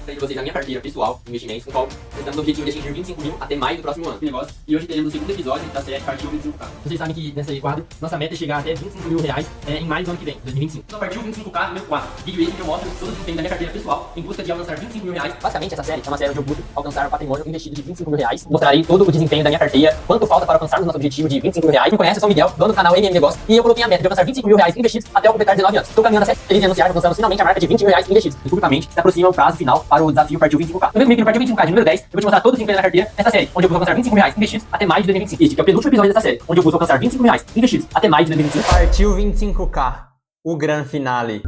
mostrar para vocês a minha carteira pessoal de investimentos, com qual estamos no objetivo de atingir 25 mil até maio do próximo ano. Negócio. E hoje teremos o segundo episódio da série Partiu 25K. Vocês sabem que nesse quadro, nossa meta é chegar até 25 mil reais em maio do ano que vem, 2025. Então partiu 25K no meu quadro. Vídeo esse que eu mostro todo o desempenho da minha carteira pessoal em busca de alcançar 25 mil reais. Basicamente, essa série é uma série onde eu busco alcançar um patrimônio investido de 25 mil reais. Mostrarei todo o desempenho da minha carteira, quanto falta para alcançarmos nosso objetivo de 25 mil reais. Quem conhece, eu sou o Miguel, dono do canal MM Negócio, e eu coloquei a meta de alcançar 25 mil reais investidos até eu completar 19 anos. Estou caminhando a 7 feliz em anunciar que alcançamos finalmente a marca de 20 mil reais investidos. E publicamente se aproxima o prazo final para o desafio Partiu 25K. No mesmo que no Partiu 25K de número 10, eu vou te mostrar todo o desempenho da carteira nessa série, onde eu busco alcançar 25 mil reais investidos até maio de 2025. Este que é o penúltimo episódio dessa série, onde eu busco alcançar 25 mil reais investidos até maio de 2025. Partiu 25K, o grande finale.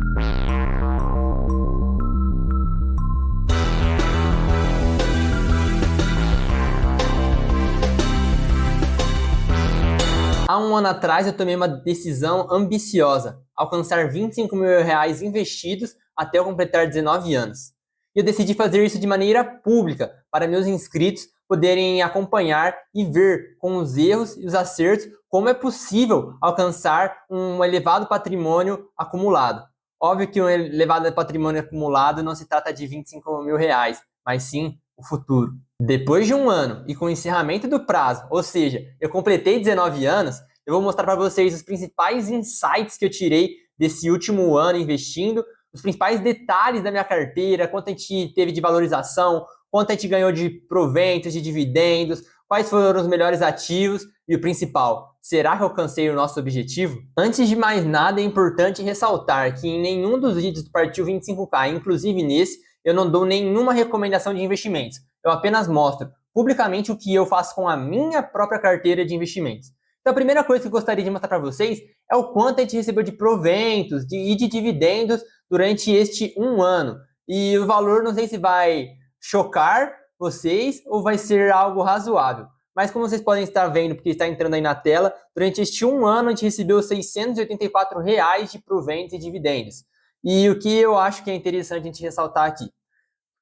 Há um ano atrás eu tomei uma decisão ambiciosa, alcançar 25 mil reais investidos até eu completar 19 anos. E eu decidi fazer isso de maneira pública, para meus inscritos poderem acompanhar e ver com os erros e os acertos como é possível alcançar um elevado patrimônio acumulado. Óbvio que um elevado patrimônio acumulado não se trata de 25 mil reais, mas sim o futuro. Depois de um ano e com o encerramento do prazo, ou seja, eu completei 19 anos, eu vou mostrar para vocês os principais insights que eu tirei desse último ano investindo, os principais detalhes da minha carteira, quanto a gente teve de valorização, quanto a gente ganhou de proventos, de dividendos, quais foram os melhores ativos e o principal, será que eu alcancei o nosso objetivo? Antes de mais nada, é importante ressaltar que em nenhum dos vídeos do Partiu 25K, inclusive nesse, eu não dou nenhuma recomendação de investimentos. Eu apenas mostro publicamente o que eu faço com a minha própria carteira de investimentos. Então a primeira coisa que eu gostaria de mostrar para vocês é o quanto a gente recebeu de proventos e de dividendos durante este um ano. E o valor não sei se vai chocar vocês ou vai ser algo razoável. Mas como vocês podem estar vendo, porque está entrando aí na tela, durante este um ano a gente recebeu R$ 684 reais de proventos e dividendos. E o que eu acho que é interessante a gente ressaltar aqui,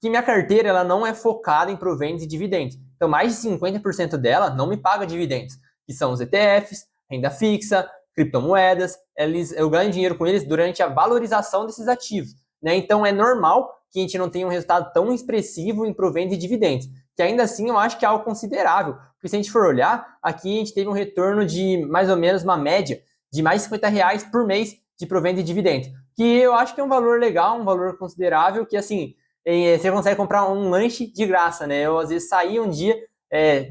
que minha carteira ela não é focada em proventos e dividendos. Então mais de 50% dela não me paga dividendos, que são os ETFs, renda fixa, criptomoedas, eu ganho dinheiro com eles durante a valorização desses ativos, né? Então é normal que a gente não tenha um resultado tão expressivo em proventos e dividendos, que ainda assim eu acho que é algo considerável, porque se a gente for olhar, aqui a gente teve um retorno de mais ou menos uma média de mais de 50 reais por mês de proventos e dividendos, que eu acho que é um valor legal, um valor considerável, que assim, você consegue comprar um lanche de graça, né? Eu às vezes saí um dia,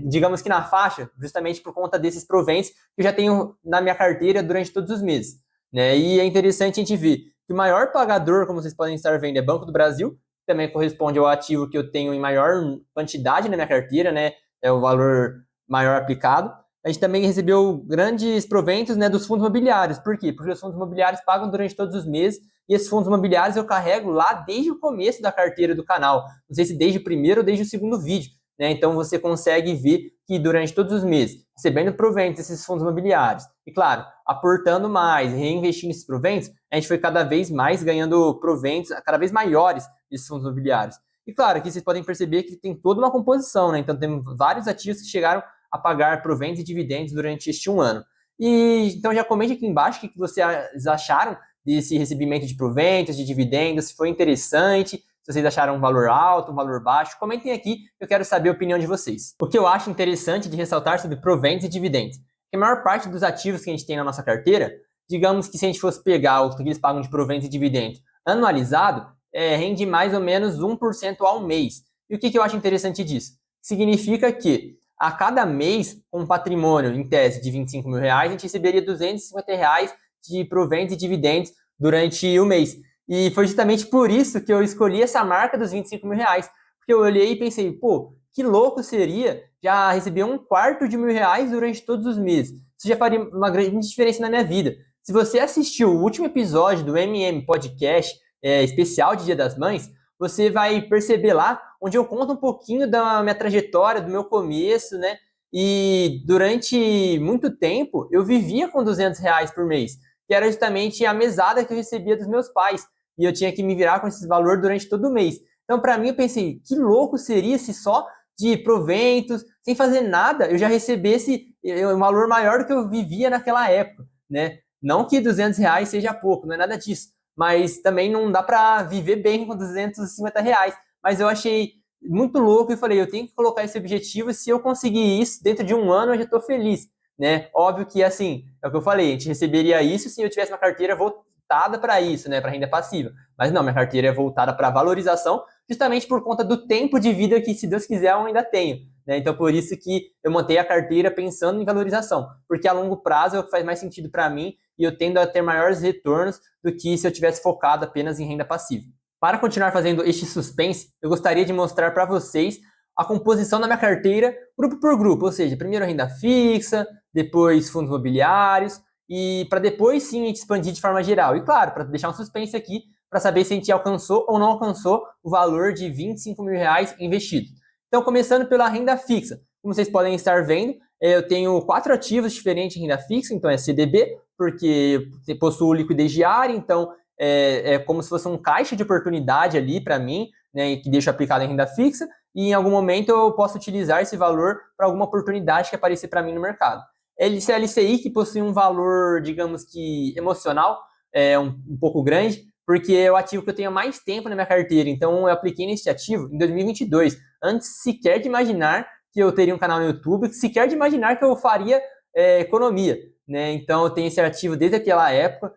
digamos que na faixa, justamente por conta desses proventos que eu já tenho na minha carteira durante todos os meses, né? E é interessante a gente ver que o maior pagador, como vocês podem estar vendo, é Banco do Brasil, que também corresponde ao ativo que eu tenho em maior quantidade na minha carteira, né? É o valor maior aplicado. A gente também recebeu grandes proventos, né, dos fundos imobiliários. Por quê? Porque os fundos imobiliários pagam durante todos os meses e esses fundos imobiliários eu carrego lá desde o começo da carteira do canal. Não sei se desde o primeiro ou desde o segundo vídeo, né? Então você consegue ver que durante todos os meses, recebendo proventos desses fundos imobiliários e, claro, aportando mais, reinvestindo esses proventos, a gente foi cada vez mais ganhando proventos cada vez maiores desses fundos imobiliários. E, claro, aqui vocês podem perceber que tem toda uma composição, né? Então temos vários ativos que chegaram a pagar proventos e dividendos durante este um ano. E então já comente aqui embaixo o que vocês acharam desse recebimento de proventos, de dividendos, se foi interessante, se vocês acharam um valor alto, um valor baixo. Comentem aqui, eu quero saber a opinião de vocês. O que eu acho interessante de ressaltar sobre proventos e dividendos é que a maior parte dos ativos que a gente tem na nossa carteira, digamos que se a gente fosse pegar o que eles pagam de proventos e dividendos anualizado, rende mais ou menos 1% ao mês. E o que eu acho interessante disso? Significa que a cada mês, com um patrimônio em tese de 25 mil reais, a gente receberia 250 reais de proventos e dividendos durante o mês. E foi justamente por isso que eu escolhi essa marca dos 25 mil reais. Porque eu olhei e pensei, pô, que louco seria já receber R$ 250.000 durante todos os meses. Isso já faria uma grande diferença na minha vida. Se você assistiu o último episódio do MM Podcast, especial de Dia das Mães, você vai perceber lá onde eu conto um pouquinho da minha trajetória, do meu começo, né? E durante muito tempo eu vivia com R$ 200 por mês, que era justamente a mesada que eu recebia dos meus pais. E eu tinha que me virar com esse valor durante todo o mês. Então, para mim, eu pensei, que louco seria se só de proventos, sem fazer nada, eu já recebesse um valor maior do que eu vivia naquela época, né? Não que R$ 200 seja pouco, não é nada disso. Mas também não dá para viver bem com R$ 250, mas eu achei muito louco e falei, eu tenho que colocar esse objetivo, se eu conseguir isso dentro de um ano, eu já estou feliz, né? Óbvio que, assim, é o que eu falei, a gente receberia isso se eu tivesse uma carteira voltada para isso, né, para renda passiva. Mas não, minha carteira é voltada para valorização, justamente por conta do tempo de vida que, se Deus quiser, eu ainda tenho, né? Então, por isso que eu montei a carteira pensando em valorização, porque a longo prazo faz mais sentido para mim e eu tendo a ter maiores retornos do que se eu tivesse focado apenas em renda passiva. Para continuar fazendo este suspense, eu gostaria de mostrar para vocês a composição da minha carteira grupo por grupo, ou seja, primeiro renda fixa, depois fundos imobiliários, e para depois sim a gente expandir de forma geral. E claro, para deixar um suspense aqui, para saber se a gente alcançou ou não alcançou o valor de R$ 25 mil investidos. Então, começando pela renda fixa. Como vocês podem estar vendo, eu tenho 4 ativos diferentes em renda fixa, então é CDB, porque possuo liquidez diária, então é como se fosse um caixa de oportunidade ali para mim, né, que deixo aplicado em renda fixa, e em algum momento eu posso utilizar esse valor para alguma oportunidade que aparecer para mim no mercado. LCI, que possui um valor, digamos que emocional, um pouco grande, porque é o ativo que eu tenho mais tempo na minha carteira. Então, eu apliquei nesse ativo em 2022, antes sequer de imaginar que eu teria um canal no YouTube, sequer de imaginar que eu faria economia, né? Então, eu tenho esse ativo desde aquela época.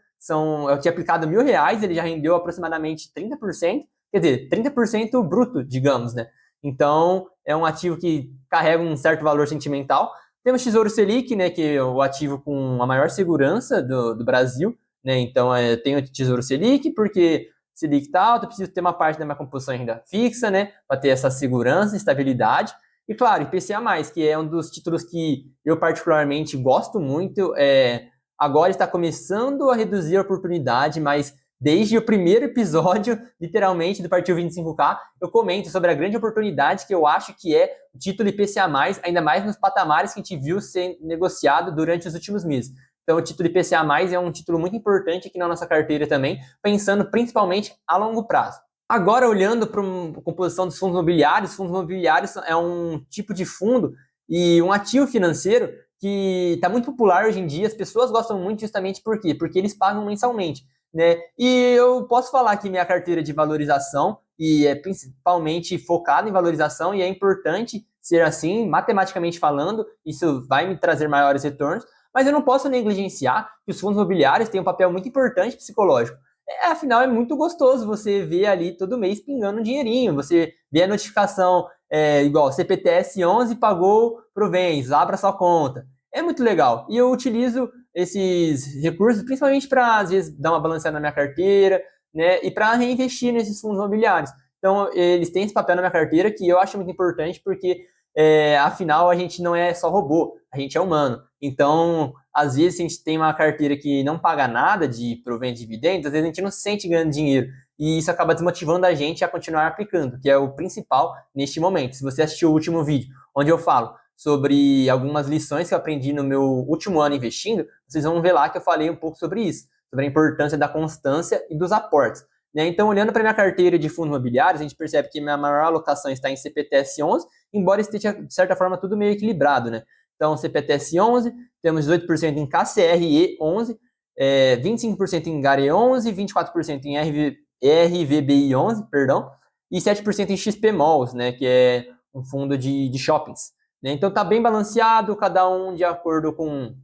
Eu tinha aplicado R$ 1.000, ele já rendeu aproximadamente 30%, quer dizer, 30% bruto, digamos, né? Então, é um ativo que carrega um certo valor sentimental. Temos Tesouro Selic, né, que é o ativo com a maior segurança do Brasil, né? Então, eu tenho Tesouro Selic, porque Selic está alto, eu preciso ter uma parte da minha composição em renda fixa, né, para ter essa segurança, estabilidade. E, claro, IPCA+, que é um dos títulos que eu particularmente gosto muito. Agora está começando a reduzir a oportunidade, mas desde o primeiro episódio, literalmente, do Partiu 25K, eu comento sobre a grande oportunidade que eu acho que é o título IPCA+, ainda mais nos patamares que a gente viu ser negociado durante os últimos meses. Então, o título IPCA+, é um título muito importante aqui na nossa carteira também, pensando principalmente a longo prazo. Agora, olhando para a composição dos fundos imobiliários é um tipo de fundo e um ativo financeiro que está muito popular hoje em dia. As pessoas gostam muito justamente por quê? Porque eles pagam mensalmente, né? E eu posso falar que minha carteira de valorização e é principalmente focada em valorização, e é importante ser assim, matematicamente falando, isso vai me trazer maiores retornos, mas eu não posso negligenciar que os fundos imobiliários têm um papel muito importante psicológico. Afinal, é muito gostoso você ver ali todo mês pingando um dinheirinho, você vê a notificação, igual CPTS 11 pagou Provens, abra sua conta. É muito legal. E eu utilizo esses recursos principalmente para, às vezes, dar uma balanceada na minha carteira, né, e para reinvestir nesses fundos imobiliários. Então, eles têm esse papel na minha carteira que eu acho muito importante, porque, afinal, a gente não é só robô, a gente é humano. Então, às vezes, se a gente tem uma carteira que não paga nada de provento de dividendos, às vezes a gente não se sente ganhando dinheiro. E isso acaba desmotivando a gente a continuar aplicando, que é o principal neste momento. Se você assistiu o último vídeo, onde eu falo sobre algumas lições que eu aprendi no meu último ano investindo, vocês vão ver lá que eu falei um pouco sobre isso, sobre a importância da constância e dos aportes, né? Então, olhando para minha carteira de fundos imobiliários, a gente percebe que minha maior alocação está em CPTS 11, embora esteja, de certa forma, tudo meio equilibrado, né? Então, CPTS 11, temos 18% em KCRE 11, 25% em GARE 11, 24% em RVBI 11, perdão, e 7% em XP Malls, né, que é um fundo de shoppings, né? Então, tá bem balanceado, cada um de acordo com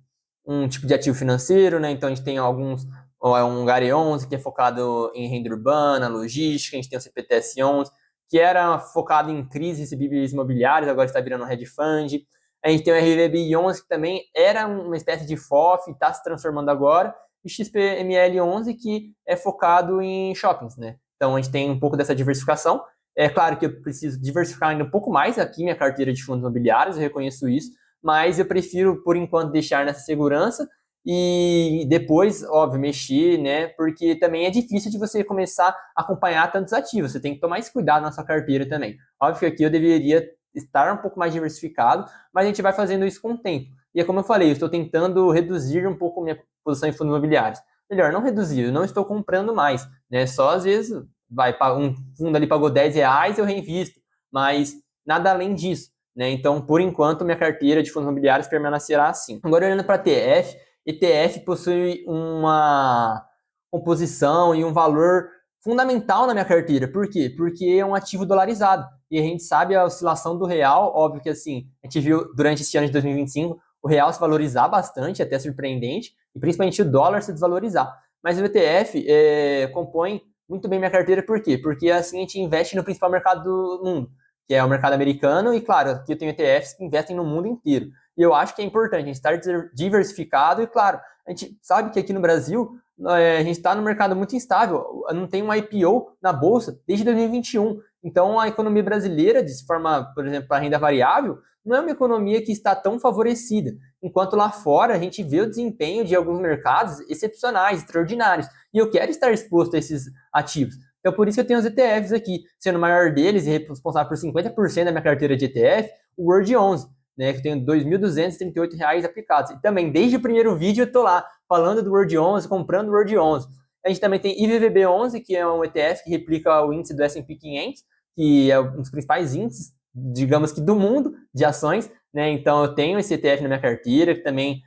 um tipo de ativo financeiro, né? Então, a gente tem um GARE 11, que é focado em renda urbana, logística, a gente tem o CPTS 11, que era focado em crises recebíveis imobiliários, agora está virando um hedge fund. A gente tem o RVBI 11, que também era uma espécie de FOF, está se transformando agora, e XPML 11, que é focado em shoppings, né? Então, a gente tem um pouco dessa diversificação. É claro que eu preciso diversificar ainda um pouco mais aqui minha carteira de fundos imobiliários, eu reconheço isso, mas eu prefiro, por enquanto, deixar nessa segurança e depois, óbvio, mexer, né? Porque também é difícil de você começar a acompanhar tantos ativos, você tem que tomar esse cuidado na sua carteira também. Óbvio que aqui eu deveria estar um pouco mais diversificado, mas a gente vai fazendo isso com o tempo. E é como eu falei, eu estou tentando reduzir um pouco minha posição em fundos imobiliários. Melhor, não reduzir, eu não estou comprando mais, né? Só às vezes um fundo ali pagou R$ 10, eu reinvisto, mas nada além disso, né? Então, por enquanto, minha carteira de fundos imobiliários permanecerá assim. Agora, olhando para ETF possui uma composição e um valor fundamental na minha carteira. Por quê? Porque é um ativo dolarizado. E a gente sabe a oscilação do real, óbvio que assim, a gente viu durante esse ano de 2025 o real se valorizar bastante, até surpreendente, e principalmente o dólar se desvalorizar. Mas o ETF compõe muito bem minha carteira, por quê? Porque assim a gente investe no principal mercado do mundo, que é o mercado americano, e claro, aqui eu tenho ETFs que investem no mundo inteiro. E eu acho que é importante a gente estar diversificado, e claro, a gente sabe que aqui no Brasil a gente está no mercado muito instável, não tem um IPO na Bolsa desde 2021. Então a economia brasileira, de forma, por exemplo, para a renda variável, não é uma economia que está tão favorecida. Enquanto lá fora a gente vê o desempenho de alguns mercados excepcionais, extraordinários. E eu quero estar exposto a esses ativos. Então por isso que eu tenho os ETFs aqui, sendo o maior deles e responsável por 50% da minha carteira de ETF, o Word 11. Né, que eu tenho R$ 2.238 aplicados. E também, desde o primeiro vídeo, eu estou lá falando do Word 11, comprando o Word 11. A gente também tem IVVB 11, que é um ETF que replica o índice do S&P 500, que é um dos principais índices, digamos que do mundo, de ações. Né? Então, eu tenho esse ETF na minha carteira, que também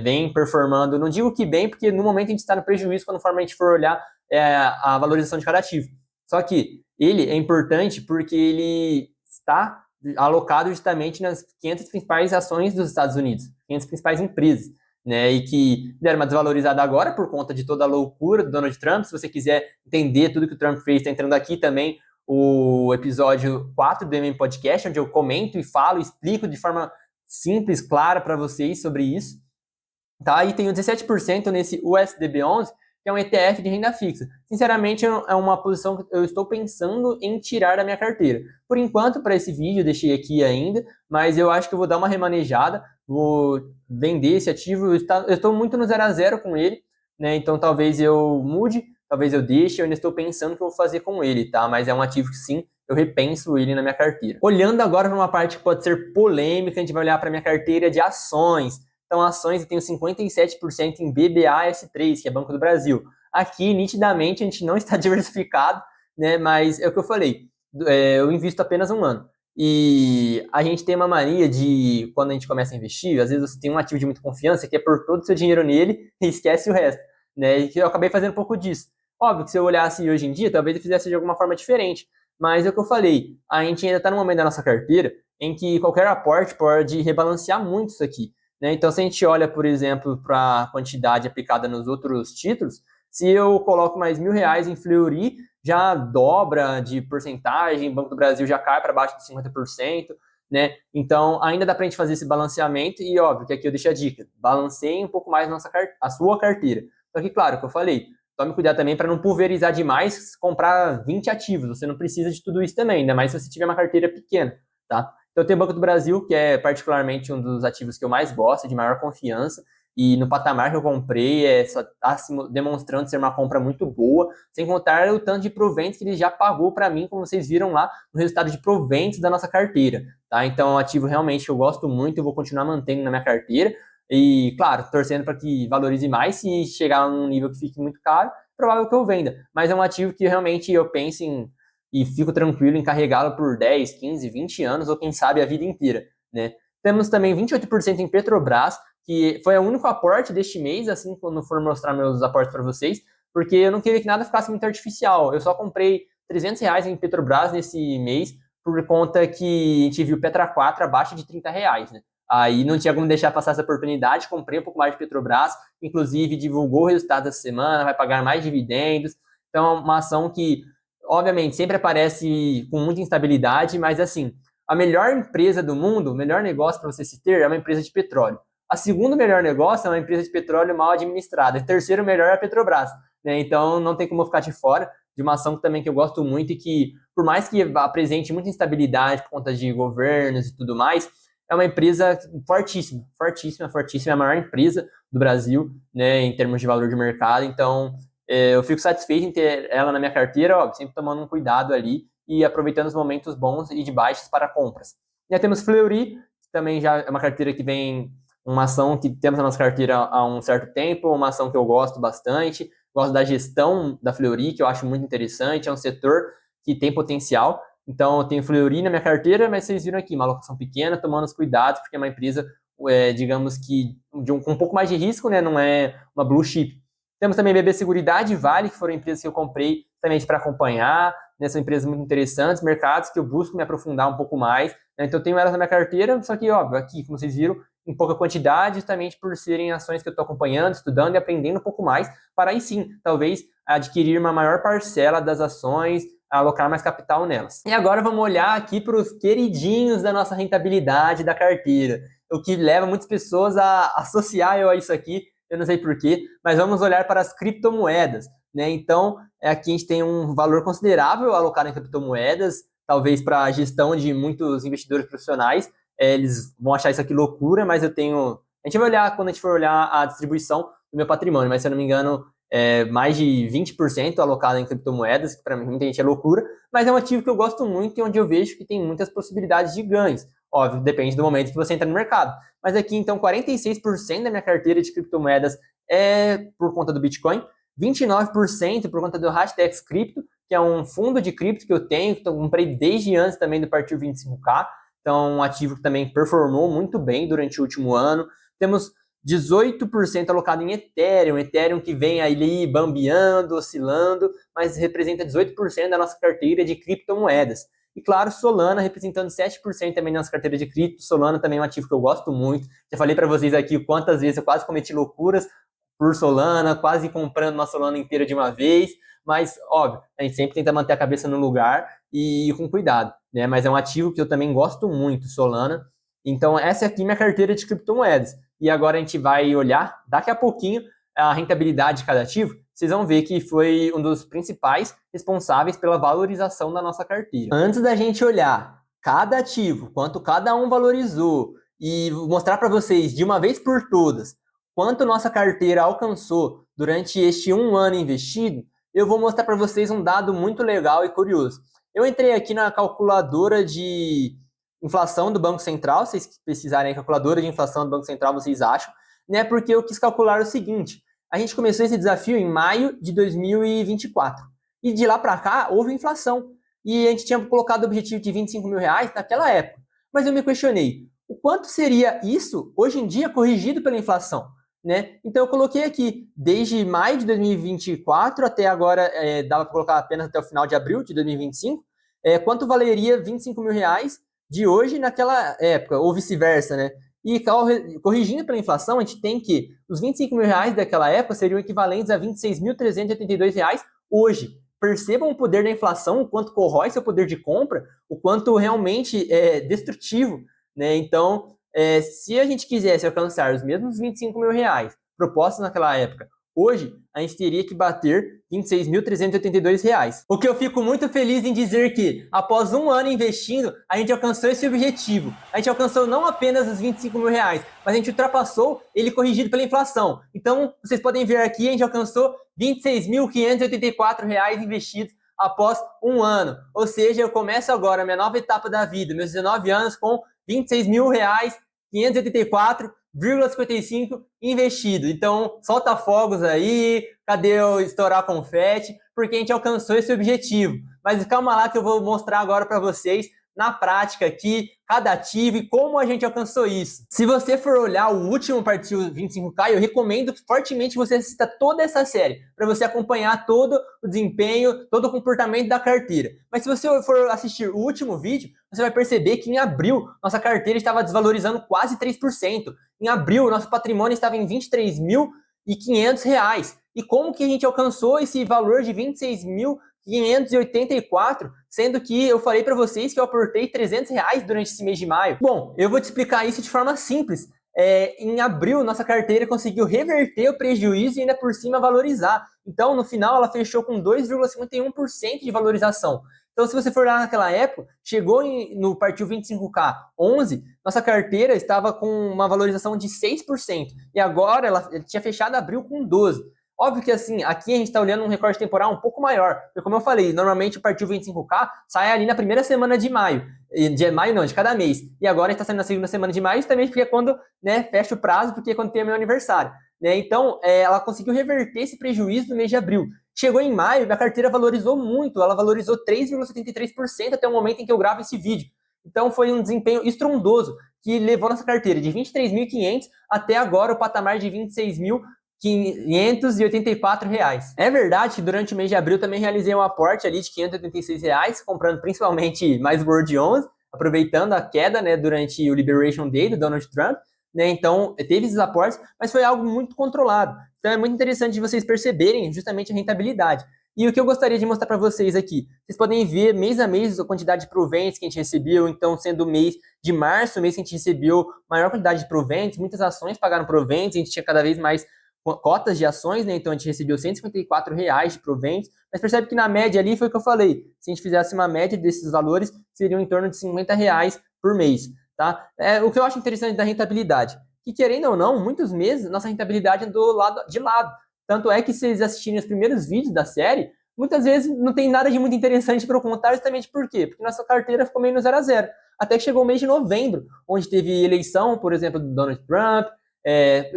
vem performando, não digo que bem, porque no momento a gente está no prejuízo, quando a gente for olhar a valorização de cada ativo. Só que ele é importante porque ele está alocado justamente nas 500 principais ações dos Estados Unidos, 500 principais empresas, né, e que deram uma desvalorizada agora por conta de toda a loucura do Donald Trump. Se você quiser entender tudo que o Trump fez, está entrando aqui também o episódio 4 do MM Podcast, onde eu comento e falo, explico de forma simples, clara para vocês sobre isso. Tá? E tenho 17% nesse USDB11, que é um ETF de renda fixa. Sinceramente, é uma posição que eu estou pensando em tirar da minha carteira. Por enquanto, para esse vídeo, eu deixei aqui ainda, mas eu acho que eu vou dar uma remanejada, vou vender esse ativo. Eu estou muito no 0 a 0 com ele, né? Então talvez eu mude, talvez eu deixe, eu ainda estou pensando o que eu vou fazer com ele, tá? Mas é um ativo que sim, eu repenso ele na minha carteira. Olhando agora para uma parte que pode ser polêmica, a gente vai olhar para a minha carteira de ações. Então, ações eu tenho 57% em BBAS3, que é Banco do Brasil. Aqui, nitidamente, a gente não está diversificado, né? Mas é o que eu falei, eu invisto apenas um ano. E a gente tem uma mania de, quando a gente começa a investir, às vezes você tem um ativo de muita confiança, que é pôr todo o seu dinheiro nele e esquece o resto, né? E eu acabei fazendo um pouco disso. Óbvio que se eu olhasse hoje em dia, talvez eu fizesse de alguma forma diferente. Mas é o que eu falei, a gente ainda está no momento da nossa carteira em que qualquer aporte pode rebalancear muito isso aqui. Então, se a gente olha, por exemplo, para a quantidade aplicada nos outros títulos, se eu coloco mais R$ 1.000 em Fleury, já dobra de porcentagem, Banco do Brasil já cai para baixo de 50%, né? Então, ainda dá para a gente fazer esse balanceamento e, óbvio, que aqui eu deixo a dica, balanceie um pouco mais a sua carteira. Só que, claro, que eu falei, tome cuidado também para não pulverizar demais, comprar 20 ativos, você não precisa de tudo isso também, ainda mais se você tiver uma carteira pequena, tá? Então, eu tenho o Banco do Brasil, que é particularmente um dos ativos que eu mais gosto, de maior confiança, e no patamar que eu comprei, só está demonstrando ser uma compra muito boa, sem contar o tanto de proventos que ele já pagou para mim, como vocês viram lá no resultado de proventos da nossa carteira. Tá? Então, é um ativo realmente que eu gosto muito, eu vou continuar mantendo na minha carteira, e, claro, torcendo para que valorize mais. Se chegar a um nível que fique muito caro, provável que eu venda. Mas é um ativo que realmente eu penso em e fico tranquilo em carregá-lo por 10, 15, 20 anos, ou quem sabe a vida inteira, né? Temos também 28% em Petrobras, que foi o único aporte deste mês, assim, quando for mostrar meus aportes para vocês, porque eu não queria que nada ficasse muito artificial. Eu só comprei R$ 300 em Petrobras nesse mês, por conta que a gente viu Petra 4 abaixo de R$ 30, né? Aí não tinha como deixar passar essa oportunidade, comprei um pouco mais de Petrobras, inclusive divulgou o resultado essa semana, vai pagar mais dividendos. Então é uma ação que, obviamente, sempre aparece com muita instabilidade, mas assim, a melhor empresa do mundo, o melhor negócio para você se ter é uma empresa de petróleo. A segunda melhor negócio é uma empresa de petróleo mal administrada. E terceiro melhor é a Petrobras, né? Então não tem como ficar de fora de uma ação também que eu gosto muito e que, por mais que apresente muita instabilidade por conta de governos e tudo mais, é uma empresa fortíssima, fortíssima, fortíssima, é a maior empresa do Brasil, né, em termos de valor de mercado. Então, eu fico satisfeito em ter ela na minha carteira, ó, sempre tomando um cuidado ali e aproveitando os momentos bons e de baixas para compras. Já temos Fleury, que também já é uma carteira que vem, uma ação que temos na nossa carteira há um certo tempo, uma ação que eu gosto bastante, gosto da gestão da Fleury, que eu acho muito interessante, é um setor que tem potencial. Então, eu tenho Fleury na minha carteira, mas vocês viram aqui, uma alocação pequena, tomando os cuidados, porque é uma empresa, digamos que, com um pouco mais de risco, né? Não é uma blue chip. Temos também BB Seguridade e Vale, que foram empresas que eu comprei justamente para acompanhar, né? São empresas muito interessantes, mercados que eu busco me aprofundar um pouco mais, né? Então eu tenho elas na minha carteira, só que, óbvio, aqui, como vocês viram, em pouca quantidade, justamente por serem ações que eu estou acompanhando, estudando e aprendendo um pouco mais, para aí sim, talvez, adquirir uma maior parcela das ações, alocar mais capital nelas. E agora vamos olhar aqui para os queridinhos da nossa rentabilidade da carteira, o que leva muitas pessoas a associar eu a isso aqui, eu não sei porquê, mas vamos olhar para as criptomoedas, né? Então, aqui a gente tem um valor considerável alocado em criptomoedas, talvez para a gestão de muitos investidores profissionais, eles vão achar isso aqui loucura, mas eu tenho... A gente vai olhar quando a gente for olhar a distribuição do meu patrimônio, mas se eu não me engano, mais de 20% alocado em criptomoedas, que para muita gente é loucura, mas é um ativo que eu gosto muito e onde eu vejo que tem muitas possibilidades de ganhos. Óbvio, depende do momento que você entra no mercado. Mas aqui, então, 46% da minha carteira de criptomoedas é por conta do Bitcoin, 29% por conta do Hashdex Crypto, que é um fundo de cripto que eu tenho, que eu comprei desde antes também do Partiu 25K, então um ativo que também performou muito bem durante o último ano. Temos 18% alocado em Ethereum que vem ali bambeando, oscilando, mas representa 18% da nossa carteira de criptomoedas. E claro, Solana representando 7% também na nossa carteira de cripto. Solana também é um ativo que eu gosto muito. Já falei para vocês aqui quantas vezes eu quase cometi loucuras por Solana, quase comprando uma Solana inteira de uma vez, mas óbvio, a gente sempre tenta manter a cabeça no lugar e com cuidado, né? Mas é um ativo que eu também gosto muito, Solana. Então essa aqui é minha carteira de criptomoedas. E agora a gente vai olhar, daqui a pouquinho, a rentabilidade de cada ativo. Vocês vão ver que foi um dos principais responsáveis pela valorização da nossa carteira. Antes da gente olhar cada ativo, quanto cada um valorizou, e mostrar para vocês de uma vez por todas quanto nossa carteira alcançou durante este um ano investido, eu vou mostrar para vocês um dado muito legal e curioso. Eu entrei aqui na calculadora de inflação do Banco Central, se vocês pesquisarem a calculadora de inflação do Banco Central, vocês acham, né? Porque eu quis calcular o seguinte: a gente começou esse desafio em maio de 2024 e de lá para cá houve inflação e a gente tinha colocado o objetivo de 25 mil reais naquela época, mas eu me questionei, o quanto seria isso hoje em dia corrigido pela inflação, né? Então eu coloquei aqui, desde maio de 2024 até agora, dava para colocar apenas até o final de abril de 2025, quanto valeria 25 mil reais de hoje naquela época, ou vice-versa, né? E corrigindo pela inflação, a gente tem que os 25 mil reais daquela época seriam equivalentes a 26.382 reais hoje. Percebam o poder da inflação, o quanto corrói seu poder de compra, o quanto realmente é destrutivo, né? Então, se a gente quisesse alcançar os mesmos 25 mil reais propostos naquela época, hoje a gente teria que bater 26.382 reais. O que eu fico muito feliz em dizer que, após um ano investindo, a gente alcançou esse objetivo. A gente alcançou não apenas os 25 mil reais, mas a gente ultrapassou ele corrigido pela inflação. Então, vocês podem ver aqui, a gente alcançou 26.584 reais investidos após um ano. Ou seja, eu começo agora a minha nova etapa da vida, meus 19 anos, com 26 mil reais, 584,55 investido. Então, solta fogos aí, cadê eu estourar confete? Porque a gente alcançou esse objetivo. Mas calma lá que eu vou mostrar agora para vocês, na prática aqui, cada ativo e como a gente alcançou isso. Se você for olhar o último Partiu 25K, eu recomendo fortemente você assista toda essa série, para você acompanhar todo o desempenho, todo o comportamento da carteira. Mas se você for assistir o último vídeo, você vai perceber que em abril, nossa carteira estava desvalorizando quase 3%. Em abril, nosso patrimônio estava em 23.500 reais. E como que a gente alcançou esse valor de 26.584, sendo que eu falei para vocês que eu aportei 300 reais durante esse mês de maio? Bom, eu vou te explicar isso de forma simples. Em abril, nossa carteira conseguiu reverter o prejuízo e ainda por cima valorizar. Então, no final, ela fechou com 2,51% de valorização. Então, se você for lá naquela época, chegou no Partiu 25K 11, nossa carteira estava com uma valorização de 6%. E agora ela tinha fechado abril com 12%. Óbvio que assim, aqui a gente está olhando um recorte temporal um pouco maior. Porque como eu falei, normalmente o Partiu 25K sai ali na primeira semana de maio. De maio não, de cada mês. E agora está saindo na segunda semana de maio, justamente porque é quando, né, fecha o prazo, porque é quando tem o meu aniversário. Né? Então, ela conseguiu reverter esse prejuízo no mês de abril. Chegou em maio, minha carteira valorizou muito. Ela valorizou 3,73% até o momento em que eu gravo esse vídeo. Então foi um desempenho estrondoso que levou nossa carteira de 23.500 até agora o patamar de 26.584 R$ 584. É verdade que durante o mês de abril também realizei um aporte ali de R$ 586, comprando principalmente mais Word 11, aproveitando a queda, né, durante o Liberation Day do Donald Trump, né? Então, teve esses aportes, mas foi algo muito controlado. Então, é muito interessante de vocês perceberem justamente a rentabilidade. E o que eu gostaria de mostrar para vocês aqui, vocês podem ver mês a mês a quantidade de proventos que a gente recebeu, então sendo o mês de março, o mês que a gente recebeu maior quantidade de proventos, muitas ações pagaram proventos, a gente tinha cada vez mais cotas de ações, né? Então a gente recebeu R$ 154 de proventos, mas percebe que na média ali foi o que eu falei, se a gente fizesse uma média desses valores, seriam em torno de R$ 50 por mês, tá? O que eu acho interessante da rentabilidade, que querendo ou não, muitos meses, nossa rentabilidade andou de lado, tanto é que se vocês assistirem os primeiros vídeos da série, muitas vezes não tem nada de muito interessante para eu contar, justamente por quê? Porque nossa carteira ficou meio no 0 a 0, até que chegou o mês de novembro, onde teve eleição, por exemplo, do Donald Trump.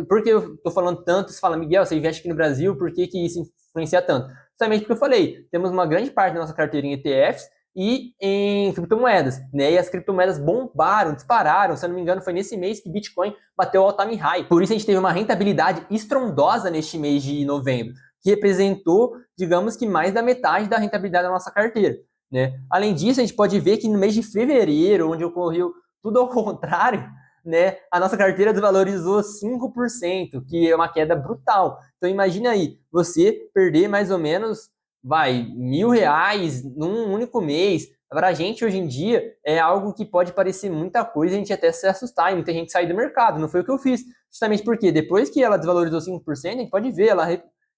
Por que eu tô falando tanto? Você fala, Miguel, você investe aqui no Brasil, por que isso influencia tanto? Justamente porque eu falei, temos uma grande parte da nossa carteira em ETFs e em criptomoedas, né? E as criptomoedas bombaram, dispararam. Se eu não me engano, foi nesse mês que Bitcoin bateu o all-time high. Por isso a gente teve uma rentabilidade estrondosa neste mês de novembro, que representou, digamos que mais da metade da rentabilidade da nossa carteira, né? Além disso, a gente pode ver que no mês de fevereiro, onde ocorreu tudo ao contrário, né, a nossa carteira desvalorizou 5%, que é uma queda brutal. Então imagina aí, você perder mais ou menos, R$ 1.000 num único mês. Para a gente hoje em dia é algo que pode parecer muita coisa, a gente até se assustar e muita gente sair do mercado. Não foi o que eu fiz, justamente porque depois que ela desvalorizou 5%, a gente pode ver, ela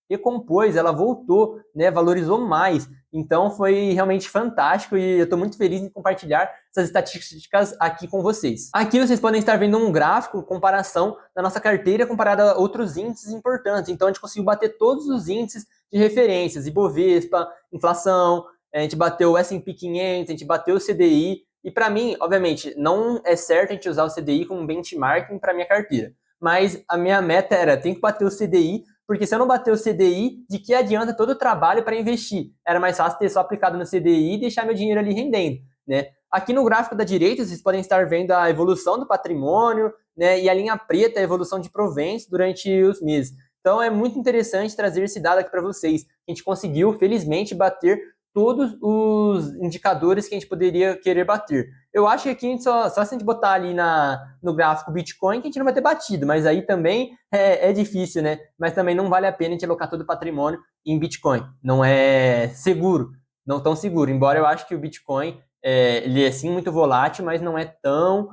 recompôs, ela voltou, né, valorizou mais. Então foi realmente fantástico e eu estou muito feliz em compartilhar essas estatísticas aqui com vocês. Aqui vocês podem estar vendo um gráfico, comparação da nossa carteira comparada a outros índices importantes. Então a gente conseguiu bater todos os índices de referências, Ibovespa, inflação, a gente bateu o S&P 500, a gente bateu o CDI. E para mim, obviamente, não é certo a gente usar o CDI como benchmarking para minha carteira. Mas a minha meta era, tem que bater o CDI, porque se eu não bater o CDI, de que adianta todo o trabalho para investir? Era mais fácil ter só aplicado no CDI e deixar meu dinheiro ali rendendo, né? Aqui no gráfico da direita, vocês podem estar vendo a evolução do patrimônio, né? E a linha preta, a evolução de proventos durante os meses. Então é muito interessante trazer esse dado aqui para vocês. A gente conseguiu, felizmente, bater todos os indicadores que a gente poderia querer bater. Eu acho que aqui a gente só se a gente botar ali no gráfico Bitcoin que a gente não vai ter batido, mas aí também é difícil, né? Mas também não vale a pena a gente alocar todo o patrimônio em Bitcoin. Não é seguro, não tão seguro. Embora eu acho que o Bitcoin, ele é sim muito volátil, mas não é tão...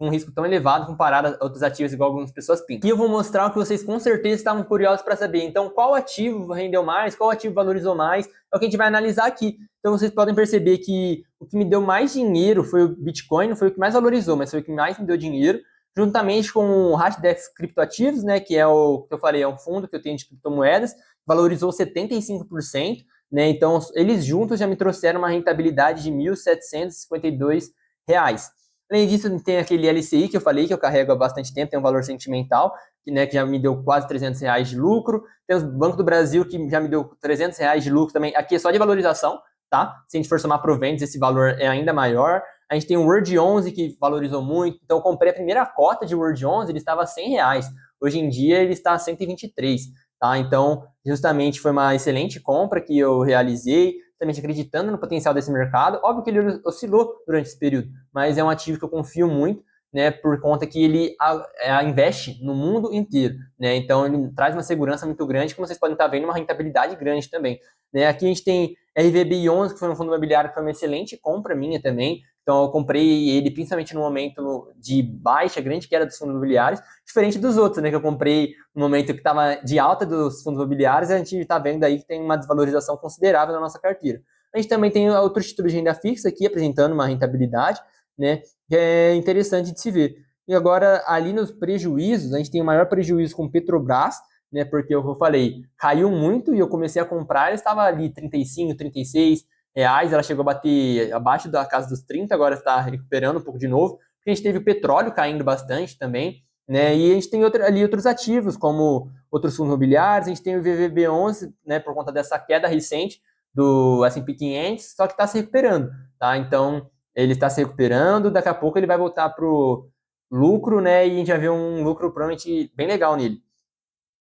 um risco tão elevado comparado a outros ativos, igual algumas pessoas pintam. E eu vou mostrar o que vocês com certeza estavam curiosos para saber. Então, qual ativo rendeu mais, qual ativo valorizou mais, é o que a gente vai analisar aqui. Então, vocês podem perceber que o que me deu mais dinheiro foi o Bitcoin, não foi o que mais valorizou, mas foi o que mais me deu dinheiro, juntamente com o Hashdex Criptoativos, né, que é o que eu falei, é um fundo que eu tenho de criptomoedas, valorizou 75%, né, então eles juntos já me trouxeram uma rentabilidade de R$ 1.752. Além disso, tem aquele LCI que eu falei, que eu carrego há bastante tempo, tem um valor sentimental, que já me deu quase R$ 300 de lucro. Tem o Banco do Brasil, que já me deu R$ 300 de lucro também. Aqui é só de valorização, tá? Se a gente for somar proventos, esse valor é ainda maior. A gente tem o Word 11, que valorizou muito. Então, eu comprei a primeira cota de Word 11, ele estava a R$ 100. Hoje em dia, ele está a 123, tá? Então, justamente, foi uma excelente compra que eu realizei, também acreditando no potencial desse mercado. Óbvio que ele oscilou durante esse período, mas é um ativo que eu confio muito, né, por conta que ele investe no mundo inteiro, né, então ele traz uma segurança muito grande, como vocês podem estar vendo, uma rentabilidade grande também, né. Aqui a gente tem RVBI11, que foi um fundo imobiliário que foi uma excelente compra minha também, então eu comprei ele principalmente no momento de baixa, grande queda dos fundos imobiliários, diferente dos outros, né, que eu comprei no momento que estava de alta dos fundos imobiliários, a gente está vendo aí que tem uma desvalorização considerável na nossa carteira. A gente também tem outros títulos de renda fixa aqui, apresentando uma rentabilidade, né, que é interessante de se ver. E agora, ali nos prejuízos, a gente tem o maior prejuízo com Petrobras, né, porque eu falei, caiu muito e eu comecei a comprar, ela estava ali 35, 36 reais, ela chegou a bater abaixo da casa dos 30, agora está recuperando um pouco de novo, porque a gente teve o petróleo caindo bastante também, né, e a gente tem ali outros ativos, como outros fundos imobiliários, a gente tem o VVB11, né, por conta dessa queda recente do S&P 500, só que está se recuperando, tá? Então, ele está se recuperando, daqui a pouco ele vai voltar para o lucro, né, e a gente vai ver um lucro provavelmente bem legal nele.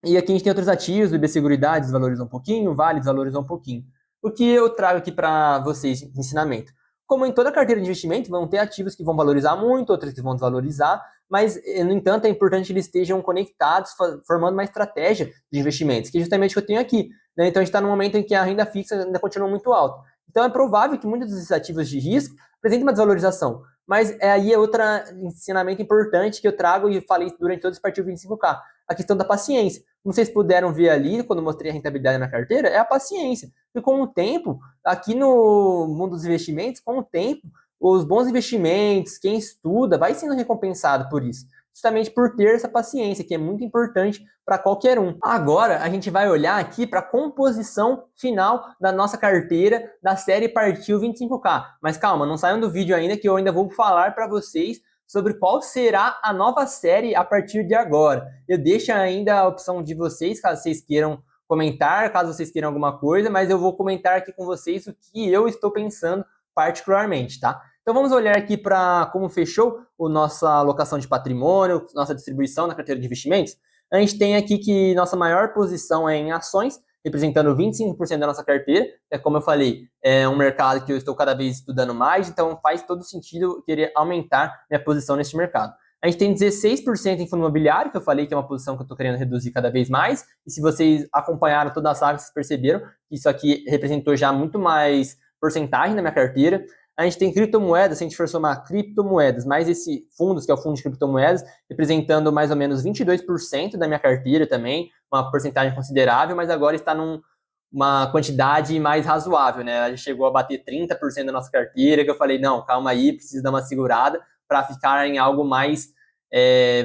E aqui a gente tem outros ativos, BB Seguridade desvalorizou um pouquinho, Vale desvalorizou um pouquinho. O que eu trago aqui para vocês de ensinamento? Como em toda carteira de investimento, vão ter ativos que vão valorizar muito, outros que vão desvalorizar, mas, no entanto, é importante que eles estejam conectados, formando uma estratégia de investimentos, que é justamente o que eu tenho aqui. Né? Então, a gente está num momento em que a renda fixa ainda continua muito alta. Então, é provável que muitos desses ativos de risco apresentem uma desvalorização. Mas aí é outro ensinamento importante que eu trago e falei durante todo esse partido 25K, a questão da paciência. Como vocês puderam ver ali, quando eu mostrei a rentabilidade na carteira, é a paciência. E com o tempo, aqui no mundo dos investimentos, com o tempo, os bons investimentos, quem estuda, vai sendo recompensado por isso. Justamente por ter essa paciência, que é muito importante para qualquer um. Agora, a gente vai olhar aqui para a composição final da nossa carteira da série Partiu 25K. Mas calma, não saiam do vídeo ainda, que eu ainda vou falar para vocês sobre qual será a nova série a partir de agora. Eu deixo ainda a opção de vocês, caso vocês queiram comentar, caso vocês queiram alguma coisa, mas eu vou comentar aqui com vocês o que eu estou pensando particularmente, tá? Então vamos olhar aqui para como fechou a nossa alocação de patrimônio, nossa distribuição na carteira de investimentos. A gente tem aqui que nossa maior posição é em ações, representando 25% da nossa carteira. Como eu falei, é um mercado que eu estou cada vez estudando mais, então faz todo sentido querer aumentar minha posição nesse mercado. A gente tem 16% em fundo imobiliário, que eu falei que é uma posição que eu estou querendo reduzir cada vez mais. E se vocês acompanharam toda a saga, vocês perceberam que isso aqui representou já muito mais porcentagem na minha carteira. A gente tem criptomoedas, se a gente for somar criptomoedas, mais esse fundos, que é o fundo de criptomoedas, representando mais ou menos 22% da minha carteira também, uma porcentagem considerável, mas agora está numa quantidade mais razoável, né? A gente chegou a bater 30% da nossa carteira, que eu falei, não, calma aí, preciso dar uma segurada para ficar em algo mais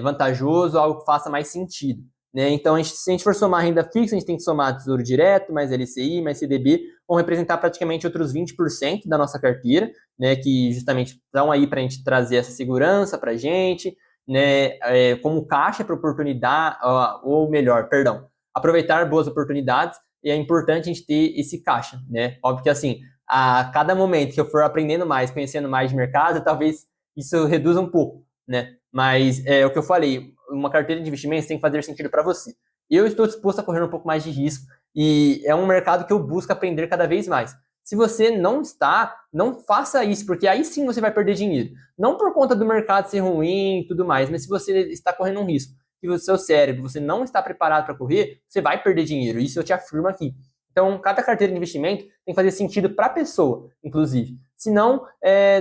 vantajoso, algo que faça mais sentido. Né? Então, se a gente for somar renda fixa, a gente tem que somar Tesouro Direto, mais LCI, mais CDB, vão representar praticamente outros 20% da nossa carteira, né, que justamente estão aí para a gente trazer essa segurança para a gente, né, como caixa para oportunidade, ou melhor, perdão, aproveitar boas oportunidades, e é importante a gente ter esse caixa, né? Óbvio que assim, a cada momento que eu for aprendendo mais, conhecendo mais de mercado, talvez isso reduza um pouco, né? Mas é o que eu falei, uma carteira de investimentos tem que fazer sentido para você. Eu estou disposto a correr um pouco mais de risco e é um mercado que eu busco aprender cada vez mais. Se você não está, não faça isso, porque aí sim você vai perder dinheiro. Não por conta do mercado ser ruim e tudo mais, mas se você está correndo um risco que o seu cérebro, você não está preparado para correr, você vai perder dinheiro. Isso eu te afirmo aqui. Então, cada carteira de investimento tem que fazer sentido para a pessoa, inclusive. Senão,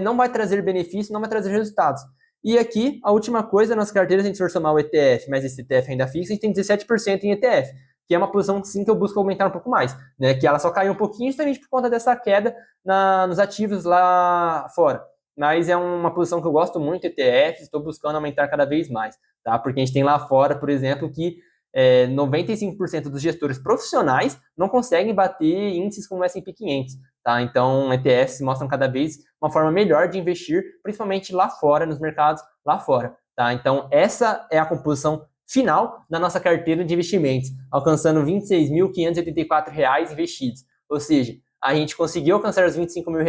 não vai trazer benefício, não vai trazer resultados. E aqui, a última coisa, nas carteiras, a gente for somar o ETF, mais esse ETF renda fixa, a gente tem 17% em ETF, que é uma posição, sim, que eu busco aumentar um pouco mais, né? Que ela só caiu um pouquinho justamente por conta dessa queda nos ativos lá fora. Mas é uma posição que eu gosto muito, ETF, estou buscando aumentar cada vez mais, tá? Porque a gente tem lá fora, por exemplo, que 95% dos gestores profissionais não conseguem bater índices como o S&P 500, tá? Então, ETFs mostram cada vez uma forma melhor de investir, principalmente lá fora, nos mercados lá fora, tá? Então, essa é a composição final da nossa carteira de investimentos, alcançando R$ 26.584 investidos. Ou seja, a gente conseguiu alcançar os R$ 25 mil,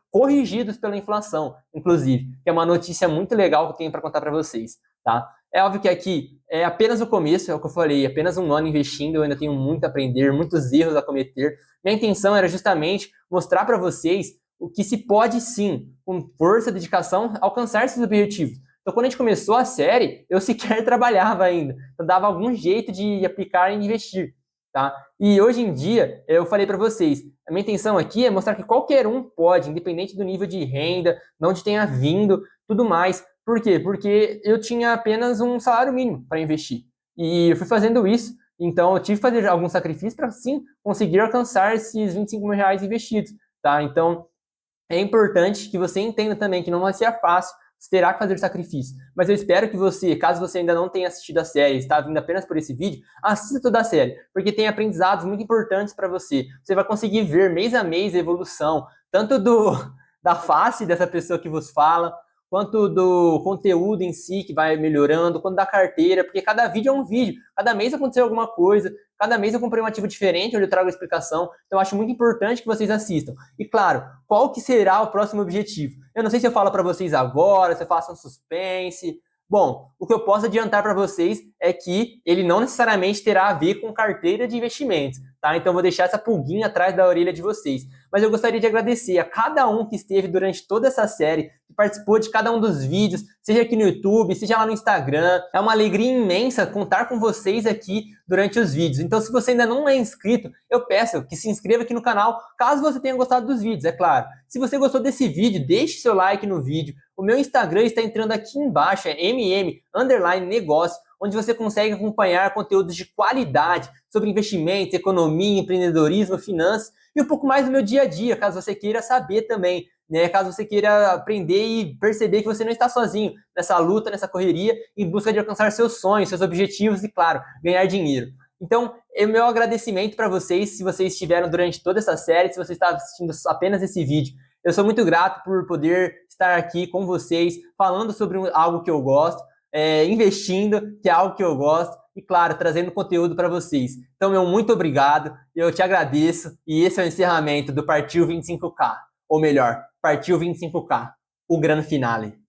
corrigidos pela inflação, inclusive, que é uma notícia muito legal que eu tenho para contar para vocês, tá? É óbvio que aqui é apenas o começo, é o que eu falei, apenas um ano investindo, eu ainda tenho muito a aprender, muitos erros a cometer. Minha intenção era justamente mostrar para vocês o que se pode sim, com força, dedicação, alcançar esses objetivos. Então, quando a gente começou a série, eu sequer trabalhava ainda, eu dava algum jeito de aplicar e investir, tá? E hoje em dia, eu falei para vocês, a minha intenção aqui é mostrar que qualquer um pode, independente do nível de renda, de onde tenha vindo, tudo mais. Por quê? Porque eu tinha apenas um salário mínimo para investir. E eu fui fazendo isso, então eu tive que fazer algum sacrifício para sim conseguir alcançar esses R$ 25 mil investidos, tá? Então é importante que você entenda também que não vai ser fácil, você terá que fazer sacrifício. Mas eu espero que você, caso você ainda não tenha assistido a série, está vindo apenas por esse vídeo, assista toda a série, porque tem aprendizados muito importantes para você. Você vai conseguir ver mês a mês a evolução, tanto da face dessa pessoa que vos fala, quanto do conteúdo em si que vai melhorando, quanto da carteira, porque cada vídeo é um vídeo, cada mês aconteceu alguma coisa, cada mês eu comprei um ativo diferente, onde eu trago a explicação, então eu acho muito importante que vocês assistam. E claro, qual que será o próximo objetivo? Eu não sei se eu falo para vocês agora, se eu faço um suspense, Bom, o que eu posso adiantar para vocês é que ele não necessariamente terá a ver com carteira de investimentos, tá? Então eu vou deixar essa pulguinha atrás da orelha de vocês. Mas eu gostaria de agradecer a cada um que esteve durante toda essa série, que participou de cada um dos vídeos, seja aqui no YouTube, seja lá no Instagram. É uma alegria imensa contar com vocês aqui durante os vídeos. Então, se você ainda não é inscrito, eu peço que se inscreva aqui no canal, caso você tenha gostado dos vídeos, é claro. Se você gostou desse vídeo, deixe seu like no vídeo. O meu Instagram está entrando aqui embaixo, é mm_negócio, onde você consegue acompanhar conteúdos de qualidade sobre investimentos, economia, empreendedorismo, finanças e um pouco mais do meu dia a dia, caso você queira saber também, né? Caso você queira aprender e perceber que você não está sozinho nessa luta, nessa correria, em busca de alcançar seus sonhos, seus objetivos e, claro, ganhar dinheiro. Então, o meu agradecimento para vocês, se vocês estiveram durante toda essa série, se você está assistindo apenas esse vídeo. Eu sou muito grato por poder estar aqui com vocês, falando sobre algo que eu gosto, investindo, que é algo que eu gosto, e claro, trazendo conteúdo para vocês. Então, meu muito obrigado, eu te agradeço, e esse é o encerramento do Partiu 25K, ou melhor, Partiu 25K, o grande finale.